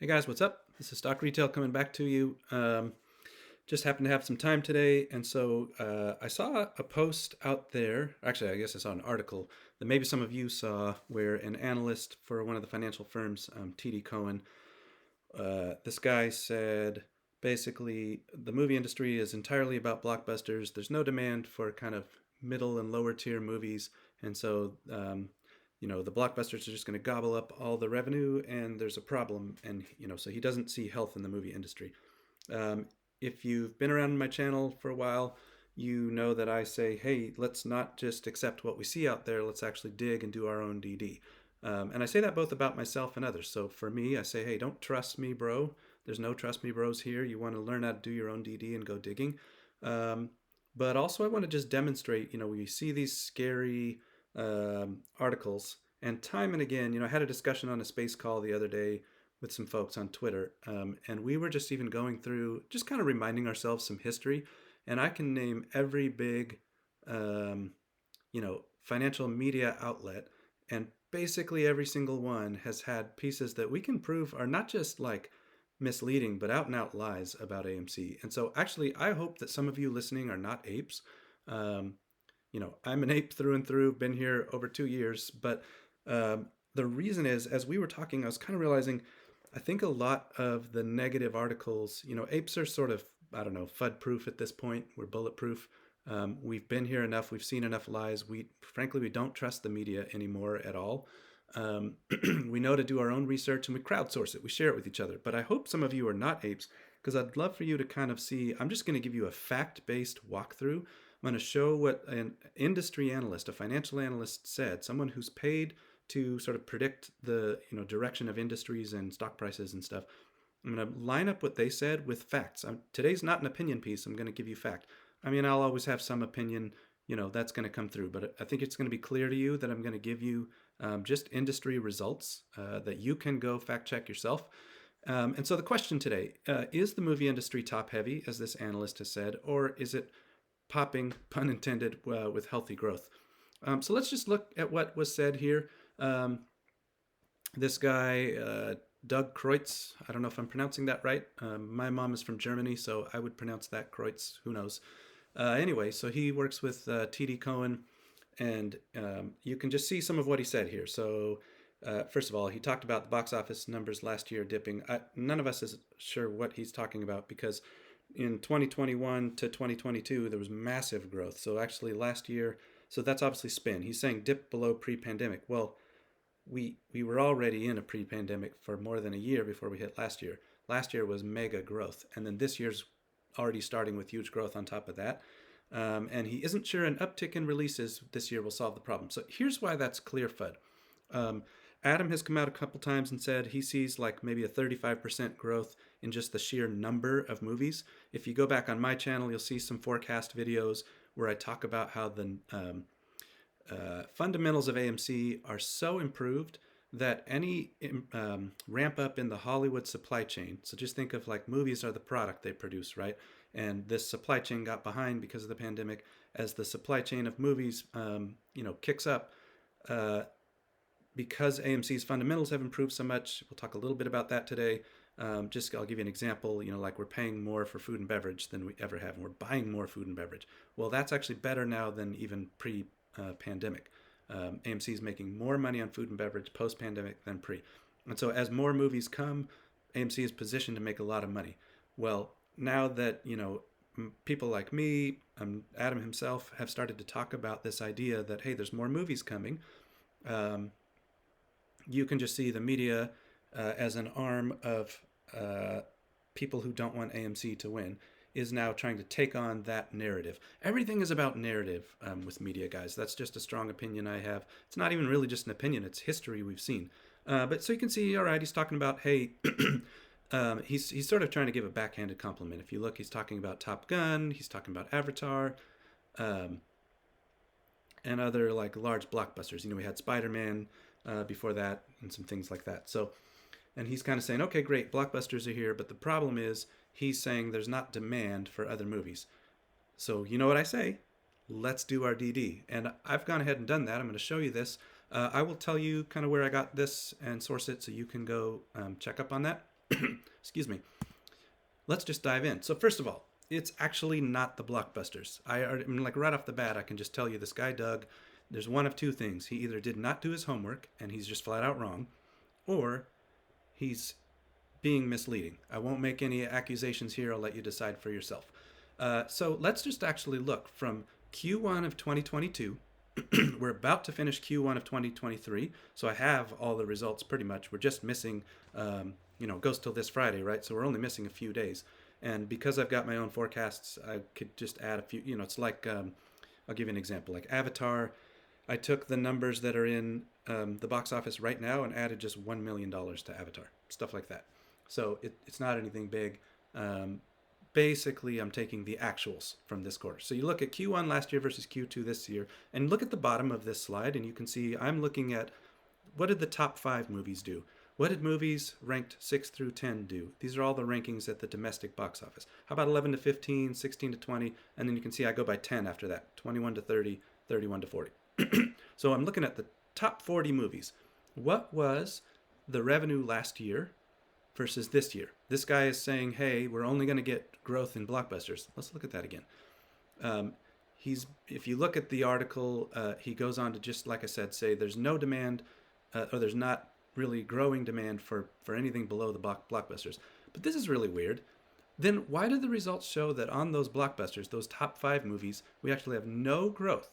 Hey guys, what's up? This is Stock Retail coming back to you. Just happened to have some time today, and so I saw a post out there. Actually, I guess I saw an article that maybe some of you saw, where an analyst for one of the financial firms, TD Cowen, this guy said basically the movie industry is entirely about blockbusters. There's no demand for kind of middle and lower tier movies, and so the blockbusters are just going to gobble up all the revenue, and there's a problem. And so he doesn't see health in the movie industry. Um, if you've been around my channel for a while, you know that I say, hey, let's not just accept what we see out there. Let's actually dig and do our own DD. And I say that both about myself and others. So for me, I say, hey, don't trust me, bro. There's no trust me bros here. You want to learn how to do your own DD and go digging. Um, but also, I want to just demonstrate, we see these scary articles, and time and again, I had a discussion on a space call the other day with some folks on Twitter, and we were just even going through, just kind of reminding ourselves some history. And I can name every big, um, financial media outlet, and basically every single one has had pieces that we can prove are not just like misleading, but out and out lies about AMC. And so, actually, I hope that some of you listening are not apes. Um, I'm an ape through and through, been here over 2 years, but the reason is, as we were talking, I was kind of realizing I think a lot of the negative articles, apes are sort of, I don't know, FUD proof at this point. We're bulletproof. We've been here enough. We've seen enough lies. Frankly, we don't trust the media anymore at all. Um, we know to do our own research, and we crowdsource it. We share it with each other. But I hope some of you are not apes, because I'd love for you to kind of see. I'm just going to give you a fact-based walkthrough. I'm going to show what an industry analyst, a financial analyst, said, someone who's paid to sort of predict the direction of industries and stock prices and stuff. I'm going to line up what they said with facts. Today's not an opinion piece. I'm going to give you fact. I mean, I'll always have some opinion, that's going to come through, but I think it's going to be clear to you that I'm going to give you just industry results that you can go fact check yourself. And so the question today, is the movie industry top heavy, as this analyst has said, or is it popping, pun intended, with healthy growth? So let's just look at what was said here. Um, this guy, Doug CREUTZ, I don't know if I'm pronouncing that right. My mom is from Germany, so I would pronounce that CREUTZ, who knows. Anyway, so he works with TD Cowen, and you can just see some of what he said here. So first of all, he talked about the box office numbers last year dipping. None of us is sure what he's talking about, because in 2021 to 2022, there was massive growth. So actually last year, so that's obviously spin. He's saying dip below pre-pandemic. Well, we were already in a pre-pandemic for more than a year before we hit last year. Last year was mega growth, and then this year's already starting with huge growth on top of that. And he isn't sure an uptick in releases this year will solve the problem. So here's why that's clear FUD. Um, Adam has come out a couple times and said he sees like maybe a 35% growth in just the sheer number of movies. If you go back on my channel, you'll see some forecast videos where I talk about how the fundamentals of AMC are so improved that any ramp up in the Hollywood supply chain, so just think of like movies are the product they produce, right? And this supply chain got behind because of the pandemic. As the supply chain of movies, kicks up, because AMC's fundamentals have improved so much. We'll talk a little bit about that today. I'll give you an example. Like we're paying more for food and beverage than we ever have, and we're buying more food and beverage. Well, that's actually better now than even pre-pandemic. AMC is making more money on food and beverage post-pandemic than pre. And so as more movies come, AMC is positioned to make a lot of money. Well, now that, people like me, Adam himself, have started to talk about this idea that, hey, there's more movies coming, you can just see the media as an arm of people who don't want AMC to win is now trying to take on that narrative. Everything is about narrative with media, guys. That's just a strong opinion I have. It's not even really just an opinion. It's history we've seen. But so you can see, all right, he's talking about, hey, he's sort of trying to give a backhanded compliment. If you look, he's talking about Top Gun. He's talking about Avatar. And other like large blockbusters. We had Spider-Man before that and some things like that. So, and he's kind of saying, okay, great, blockbusters are here, but the problem is he's saying there's not demand for other movies. So you know what I say? Let's do our DD. And I've gone ahead and done that. I'm going to show you this. I will tell you kind of where I got this and source it, so you can go check up on that. Excuse me. Let's just dive in. So first of all, it's actually not the blockbusters. I mean, like right off the bat, I can just tell you this guy Doug. There's one of two things. He either did not do his homework and he's just flat out wrong, or he's being misleading. I won't make any accusations here. I'll let you decide for yourself. So let's just actually look from Q1 of 2022. We're about to finish Q1 of 2023, so I have all the results pretty much. We're just missing, it goes till this Friday, right? So we're only missing a few days. And because I've got my own forecasts, I could just add a few, it's like, I'll give you an example. Like Avatar, I took the numbers that are in the box office right now and added just $1 million to Avatar, stuff like that. So it's not anything big. Basically, I'm taking the actuals from this quarter. So you look at Q1 last year versus Q2 this year, and look at the bottom of this slide, and you can see I'm looking at what did the top 5 movies do? What did movies ranked 6 through 10 do? These are all the rankings at the domestic box office. How about 11 to 15, 16 to 20? And then you can see I go by 10 after that, 21 to 30, 31 to 40. So I'm looking at the top 40 movies. What was the revenue last year versus this year? This guy is saying, hey, we're only going to get growth in blockbusters. Let's look at that again. If you look at the article, he goes on to just, like I said, say there's no demand, or there's not really growing demand for anything below the blockbusters. But this is really weird. Then why do the results show that on those blockbusters, those top 5 movies, we actually have no growth,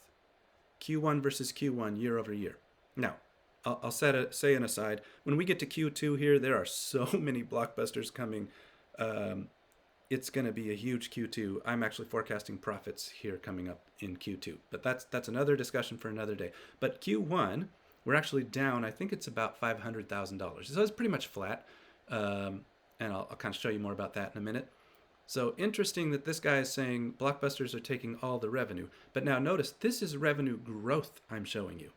Q1 versus Q1 year over year? Now, I'll say an aside. When we get to Q2 here, there are so many blockbusters coming. It's going to be a huge Q2. I'm actually forecasting profits here coming up in Q2. But that's another discussion for another day. But Q1, we're actually down. I think it's about $500,000. So it's pretty much flat. And I'll kind of show you more about that in a minute. So interesting that this guy is saying blockbusters are taking all the revenue. But now notice, this is revenue growth I'm showing you.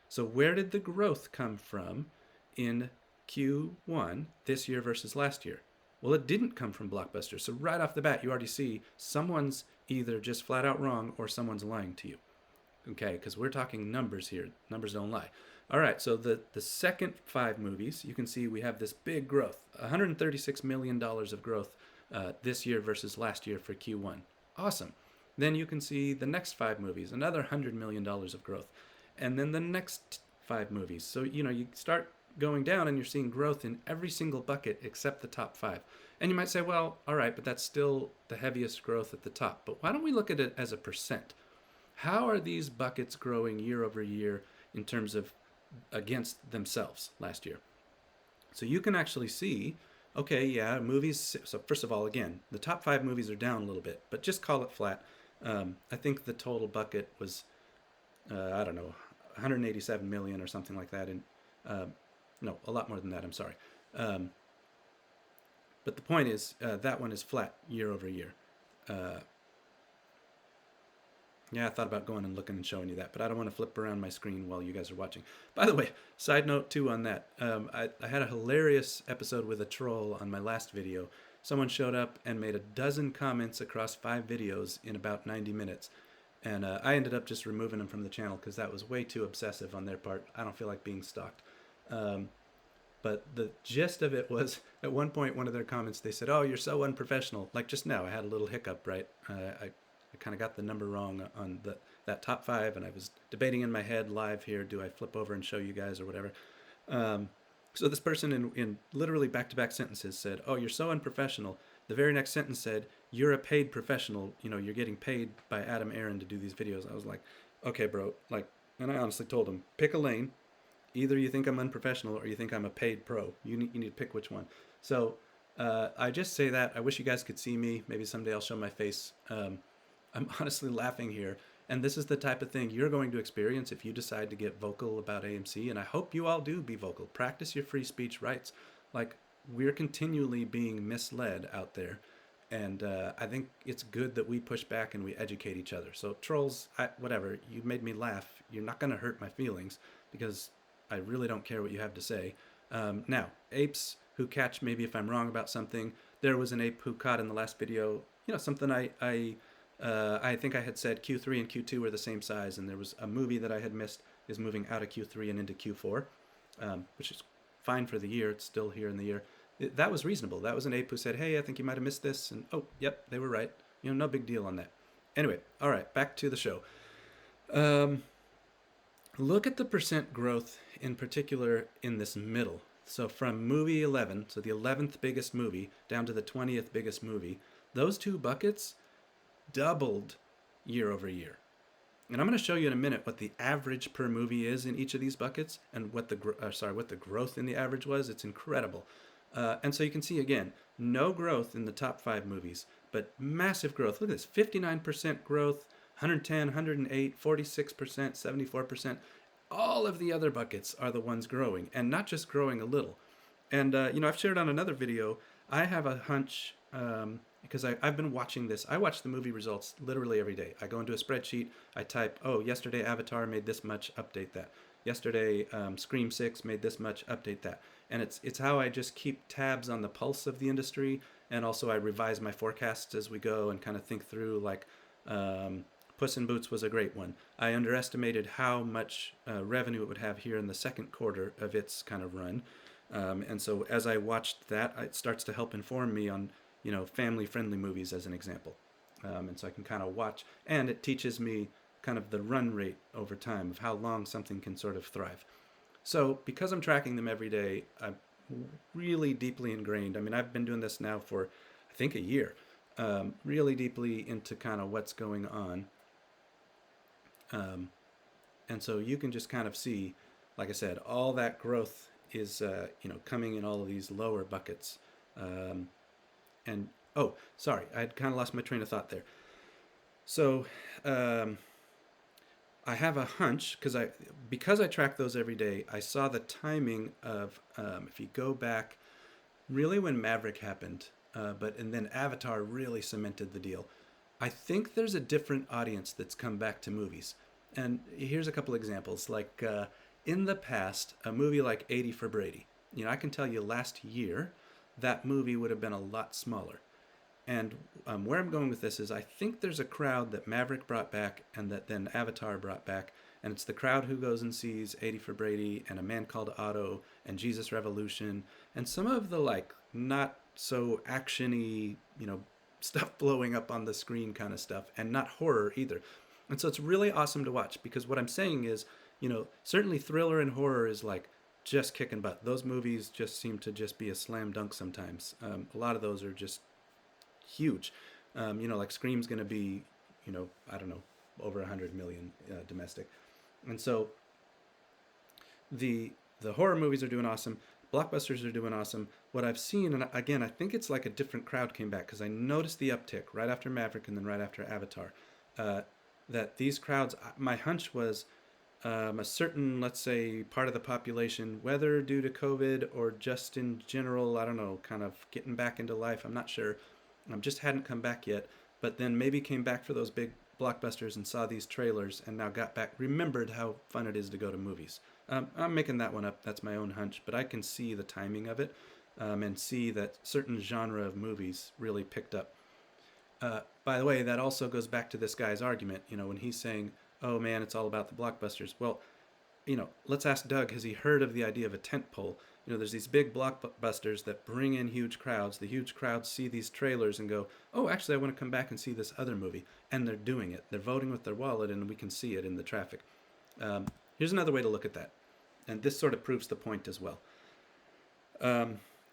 So where did the growth come from in Q1 this year versus last year? Well, it didn't come from blockbusters. So right off the bat, you already see someone's either just flat out wrong or someone's lying to you. Okay, because we're talking numbers here. Numbers don't lie. All right, so the second 5 movies, you can see we have this big growth, $136 million of growth this year versus last year for Q1. Awesome. Then you can see the next 5 movies, another $100 million of growth. And then the next 5 movies. So, you start going down and you're seeing growth in every single bucket except the top 5. And you might say, well, all right, but that's still the heaviest growth at the top. But why don't we look at it as a percent? How are these buckets growing year over year in terms of against themselves last year? So you can actually see, okay, yeah, movies. So first of all, again, the top 5 movies are down a little bit, but just call it flat. I think the total bucket was, I don't know, 187 million or something like that. No, a lot more than that. I'm sorry. But the point is, that one is flat year over year. Yeah, I thought about going and looking and showing you that, but I don't want to flip around my screen while you guys are watching. By the way, side note too on that, I had a hilarious episode with a troll on my last video. Someone showed up and made 12 comments across 5 videos in about 90 minutes. And I ended up just removing them from the channel because that was way too obsessive on their part. I don't feel like being stalked. But the gist of it was, at one point, one of their comments, they said, oh, you're so unprofessional. Like just now, I had a little hiccup, right? I kind of got the number wrong on that top 5, and I was debating in my head live here, do I flip over and show you guys or whatever? So this person in literally back-to-back sentences said, oh, you're so unprofessional. The very next sentence said, you're a paid professional. You're getting paid by Adam Aaron to do these videos. I was like, okay, bro. And I honestly told him, pick a lane. Either you think I'm unprofessional or you think I'm a paid pro. You need to pick which one. So I just say that. I wish you guys could see me. Maybe someday I'll show my face. I'm honestly laughing here. And this is the type of thing you're going to experience if you decide to get vocal about AMC. And I hope you all do be vocal. Practice your free speech rights. We're continually being misled out there. And I think it's good that we push back and we educate each other. So trolls, whatever, you made me laugh. You're not going to hurt my feelings because I really don't care what you have to say. Now, apes who catch maybe if I'm wrong about something. There was an ape who caught in the last video, something I think I had said Q3 and Q2 were the same size, and there was a movie that I had missed is moving out of Q3 and into Q4, which is fine for the year. It's still here in the year. that was reasonable. That was an ape who said, "Hey, I think you might have missed this," and oh, yep, they were right. No big deal on that. Anyway, all right, back to the show. Um, Look at the percent growth in particular in this middle. So from movie 11, so the 11th biggest movie, down to the 20th biggest movie, those two buckets doubled year over year. And I'm going to show you in a minute what the average per movie is in each of these buckets and what the growth in the average was. It's incredible. And so you can see again, no growth in the top 5 movies, but massive growth. Look at this, 59% growth, 110, 108, 46%, 74%. All of the other buckets are the ones growing, and not just growing a little. And I've shared on another video. I have a hunch because I've been watching this. I watch the movie results literally every day. I go into a spreadsheet. I type, "Oh, yesterday Avatar made this much. Update that. Yesterday Scream 6 made this much. Update that." And it's how I just keep tabs on the pulse of the industry, and also I revise my forecasts as we go and kind of think through like. Puss in Boots was a great one. I underestimated how much revenue it would have here in the second quarter of its kind of run. And so as I watched that, it starts to help inform me on, family-friendly movies as an example. And so I can kind of watch, and it teaches me kind of the run rate over time of how long something can sort of thrive. So because I'm tracking them every day, I'm really deeply ingrained. I mean, I've been doing this now for, I think, a year. Really deeply into kind of what's going on. And so you can just kind of see, like I said, all that growth is, coming in all of these lower buckets. And, oh, sorry, I'd kind of lost my train of thought there. So I have a hunch, because I track those every day, I saw the timing of, if you go back, really when Maverick happened, and then Avatar really cemented the deal. I think there's a different audience that's come back to movies. And here's a couple examples. Like in the past, a movie like 80 for Brady, I can tell you last year, that movie would have been a lot smaller. And where I'm going with this is I think there's a crowd that Maverick brought back and that then Avatar brought back. And it's the crowd who goes and sees 80 for Brady and A Man Called Otto and Jesus Revolution and some of the like not so actiony, stuff blowing up on the screen kind of stuff, and not horror either. And so it's really awesome to watch because what I'm saying is, certainly thriller and horror is like just kicking butt. Those movies just seem to just be a slam dunk sometimes. A lot of those are just huge. Like Scream's going to be, I don't know, over 100 million domestic. And so the horror movies are doing awesome. Blockbusters are doing awesome. What I've seen, and again, I think it's like a different crowd came back because I noticed the uptick right after Maverick and then right after Avatar. That these crowds, my hunch was a certain, let's say, part of the population, whether due to COVID or just in general, I don't know, kind of getting back into life, I'm not sure, just hadn't come back yet, but then maybe came back for those big blockbusters and saw these trailers and now got back, remembered how fun it is to go to movies. I'm making that one up, that's my own hunch, but I can see the timing of it and see that certain genre of movies really picked up. By the way, that also goes back to this guy's argument, when he's saying, oh man, it's all about the blockbusters. Well, let's ask Doug, has he heard of the idea of a tent pole? There's these big blockbusters that bring in huge crowds. The huge crowds see these trailers and go, oh, actually, I want to come back and see this other movie. And they're doing it. They're voting with their wallet, and we can see it in the traffic. Here's another way to look at that. And this sort of proves the point as well.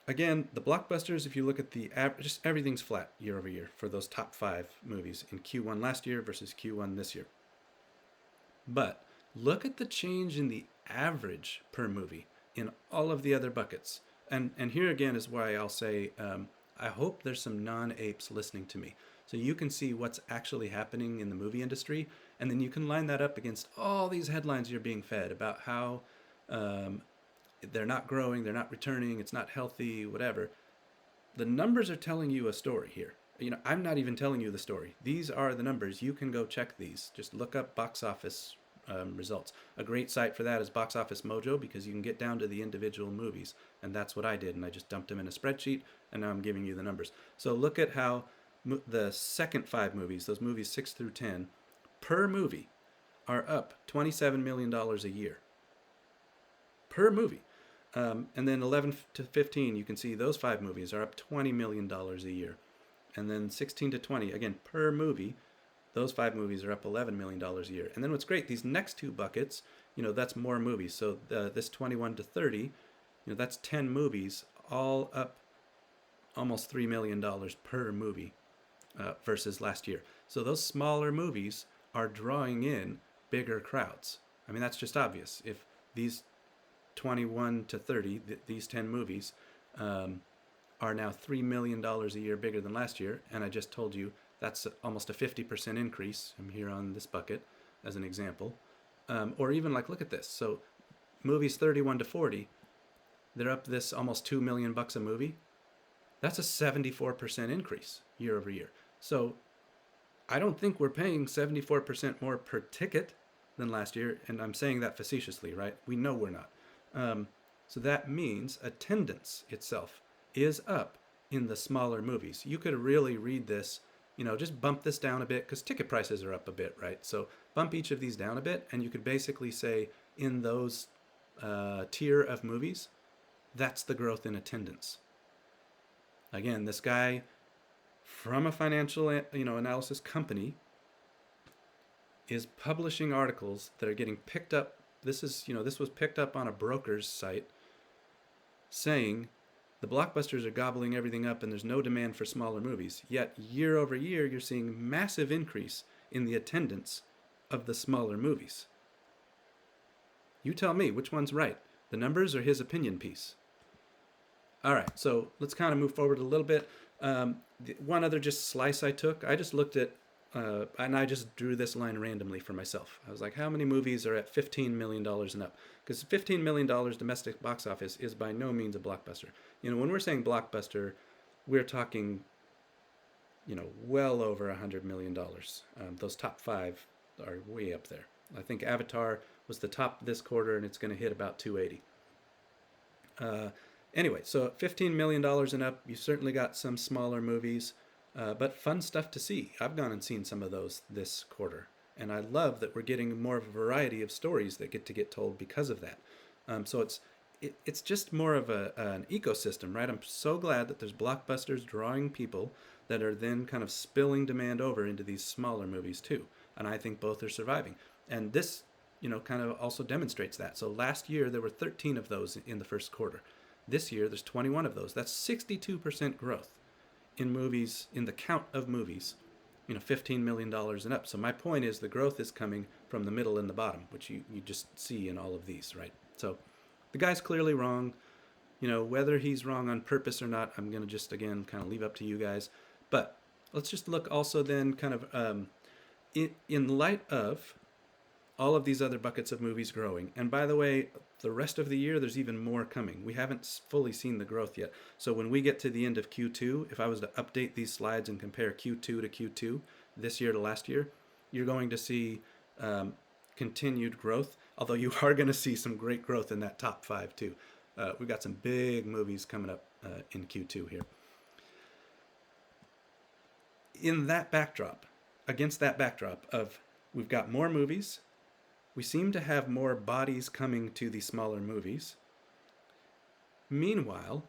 Again, the blockbusters, if you look at the average, just everything's flat year over year for those top 5 movies in Q1 last year versus Q1 this year. But look at the change in the average per movie in all of the other buckets. And here again is why I'll say, I hope there's some non-apes listening to me. So you can see what's actually happening in the movie industry, and then you can line that up against all these headlines you're being fed about how they're not growing, they're not returning, it's not healthy, whatever. The numbers are telling you a story here. I'm not even telling you the story. These are the numbers. You can go check these. Just look up box office results. A great site for that is Box Office Mojo because you can get down to the individual movies. And that's what I did. And I just dumped them in a spreadsheet, and now I'm giving you the numbers. So look at how the second 5 movies, those movies 6 through 10, per movie are up $27 million a year. Per movie. And then 11 to 15, you can see those 5 movies are up $20 million a year. And then 16 to 20, again, per movie, those 5 movies are up $11 million a year. And then what's great, these next 2 buckets, that's more movies. So this 21 to 30, that's 10 movies, all up almost $3 million per movie versus last year. So those smaller movies are drawing in bigger crowds. I mean, that's just obvious. If these 21 to 30, these 10 movies, are now $3 million a year bigger than last year, and I just told you that's almost a 50% increase. I'm here on this bucket as an example. Or even like, look at this. So movies 31 to 40, they're up this almost $2 million a movie. That's a 74% increase year over year. So I don't think we're paying 74% more per ticket than last year, and I'm saying that facetiously, right? We know we're not. So that means attendance itself is up in the smaller movies. You could really read this, just bump this down a bit because ticket prices are up a bit, right? So bump each of these down a bit, and you could basically say in those tier of movies, that's the growth in attendance. Again, this guy from a financial analysis company is publishing articles that are getting picked up. This was picked up on a broker's site saying the blockbusters are gobbling everything up and there's no demand for smaller movies. Yet year over year, you're seeing massive increase in the attendance of the smaller movies. You tell me which one's right, the numbers or his opinion piece. All right, so let's kind of move forward a little bit. One other just slice I took, I just looked at, and I just drew this line randomly for myself. I was like, how many movies are at $15 million and up? Because $15 million domestic box office is by no means a blockbuster. When we're saying blockbuster, we're talking, well over $100 million. Those top 5 are way up there. I think Avatar was the top this quarter, and it's going to hit about 280. Anyway, so $15 million and up, you certainly got some smaller movies, but fun stuff to see. I've gone and seen some of those this quarter, and I love that we're getting more of a variety of stories that get told because of that. So it's just more of an ecosystem, right? I'm so glad that there's blockbusters drawing people that are then kind of spilling demand over into these smaller movies too, and I think both are surviving. And this, kind of also demonstrates that. So last year there were 13 of those in the first quarter. This year, there's 21 of those. That's 62% growth in movies, in the count of movies, $15 million and up. So my point is the growth is coming from the middle and the bottom, which you just see in all of these, right? So the guy's clearly wrong. Whether he's wrong on purpose or not, I'm going to just, again, kind of leave up to you guys. But let's just look also then kind of in light of all of these other buckets of movies growing. And by the way, the rest of the year, there's even more coming. We haven't fully seen the growth yet. So when we get to the end of Q2, if I was to update these slides and compare Q2 to Q2, this year to last year, you're going to see continued growth, although you are going to see some great growth in that top 5 too. We've got some big movies coming up in Q2 here. In that backdrop, against that backdrop of we've got more movies, we seem to have more bodies coming to these smaller movies. Meanwhile,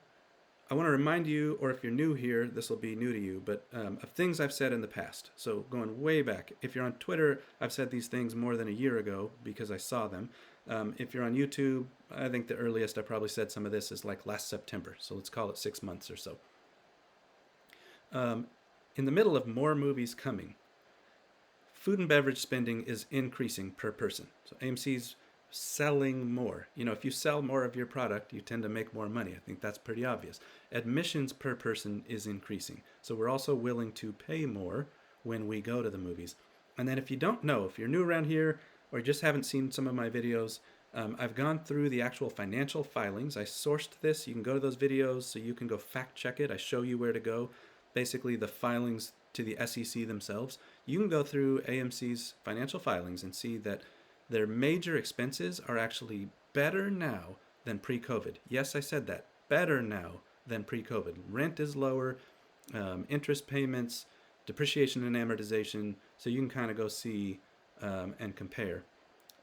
I want to remind you, or if you're new here, this will be new to you, but of things I've said in the past. So going way back, if you're on Twitter, I've said these things more than a year ago because I saw them. If you're on YouTube, I think the earliest I probably said some of this is like last September. So let's call it 6 months or so. In the middle of more movies coming, food and beverage spending is increasing per person. So AMC's selling more. If you sell more of your product, you tend to make more money. I think that's pretty obvious. Admissions per person is increasing. So we're also willing to pay more when we go to the movies. And then if you don't know, if you're new around here or you just haven't seen some of my videos, I've gone through the actual financial filings. I sourced this. You can go to those videos so you can go fact check it. I show you where to go. Basically the filings to the SEC themselves. You can go through AMC's financial filings and see that their major expenses are actually better now than pre-COVID. Yes, I said that. Better now than pre-COVID. Rent is lower, interest payments, depreciation and amortization. So you can kind of go see and compare.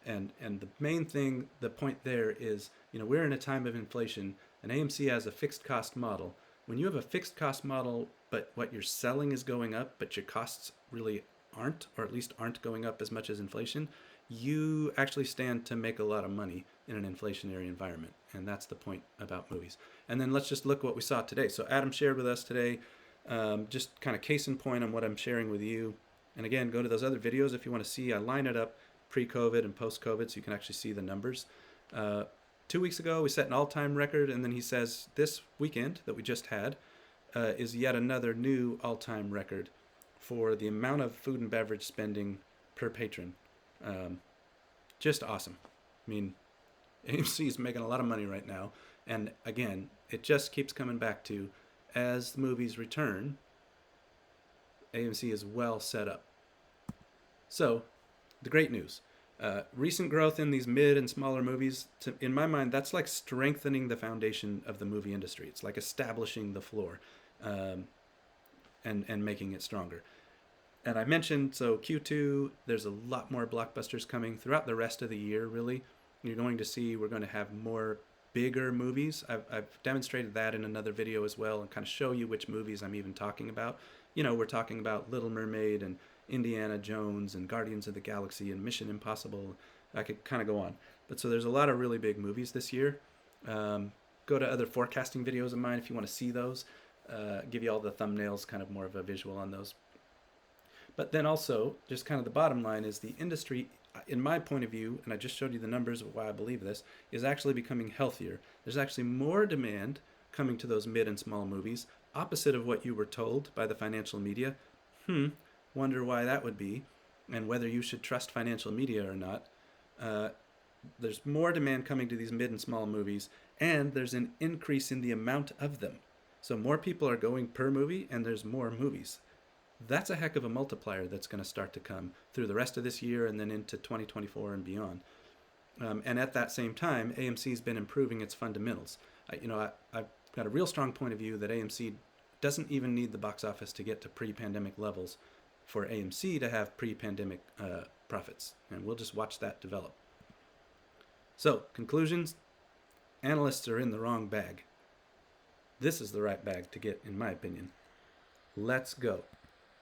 And the main thing, the point there is, we're in a time of inflation, and AMC has a fixed cost model. When you have a fixed cost model, but what you're selling is going up, but your costs really aren't, or at least aren't going up as much as inflation, you actually stand to make a lot of money in an inflationary environment. And that's the point about movies. And then let's just look what we saw today. So Adam shared with us today, just kind of case in point on what I'm sharing with you. And again, go to those other videos if you want to see. I line it up pre-COVID and post-COVID so you can actually see the numbers. 2 weeks ago, we set an all-time record, and then he says this weekend that we just had is yet another new all-time record for the amount of food and beverage spending per patron. Just awesome. I mean, AMC is making a lot of money right now, and again, it just keeps coming back to, as the movies return, AMC is well set up. So, the great news. Recent growth in these mid and smaller movies, in my mind, that's like strengthening the foundation of the movie industry. It's like establishing the floor and making it stronger. And I mentioned, so Q2, there's a lot more blockbusters coming throughout the rest of the year, really. You're going to see we're going to have more bigger movies. I've demonstrated that in another video as well, and kind of show you which movies I'm even talking about. We're talking about Little Mermaid and Indiana Jones and Guardians of the Galaxy and Mission Impossible. I could kind of go on. But so there's a lot of really big movies this year. Go to other forecasting videos of mine if you want to see those. Give you all the thumbnails, kind of more of a visual on those. But then also, just kind of the bottom line is the industry, in my point of view, and I just showed you the numbers of why I believe this, is actually becoming healthier. There's actually more demand coming to those mid and small movies, opposite of what you were told by the financial media. Wonder why that would be, and whether you should trust financial media or not. There's more demand coming to these mid and small movies, and there's an increase in the amount of them. So more people are going per movie, and there's more movies. That's a heck of a multiplier that's going to start to come through the rest of this year and then into 2024 and beyond. And at that same time, AMC's been improving its fundamentals. I've got a real strong point of view that AMC doesn't even need the box office to get to pre-pandemic levels for AMC to have pre-pandemic profits. And we'll just watch that develop. So, conclusions, analysts are in the wrong bag. This is the right bag to get, in my opinion. Let's go.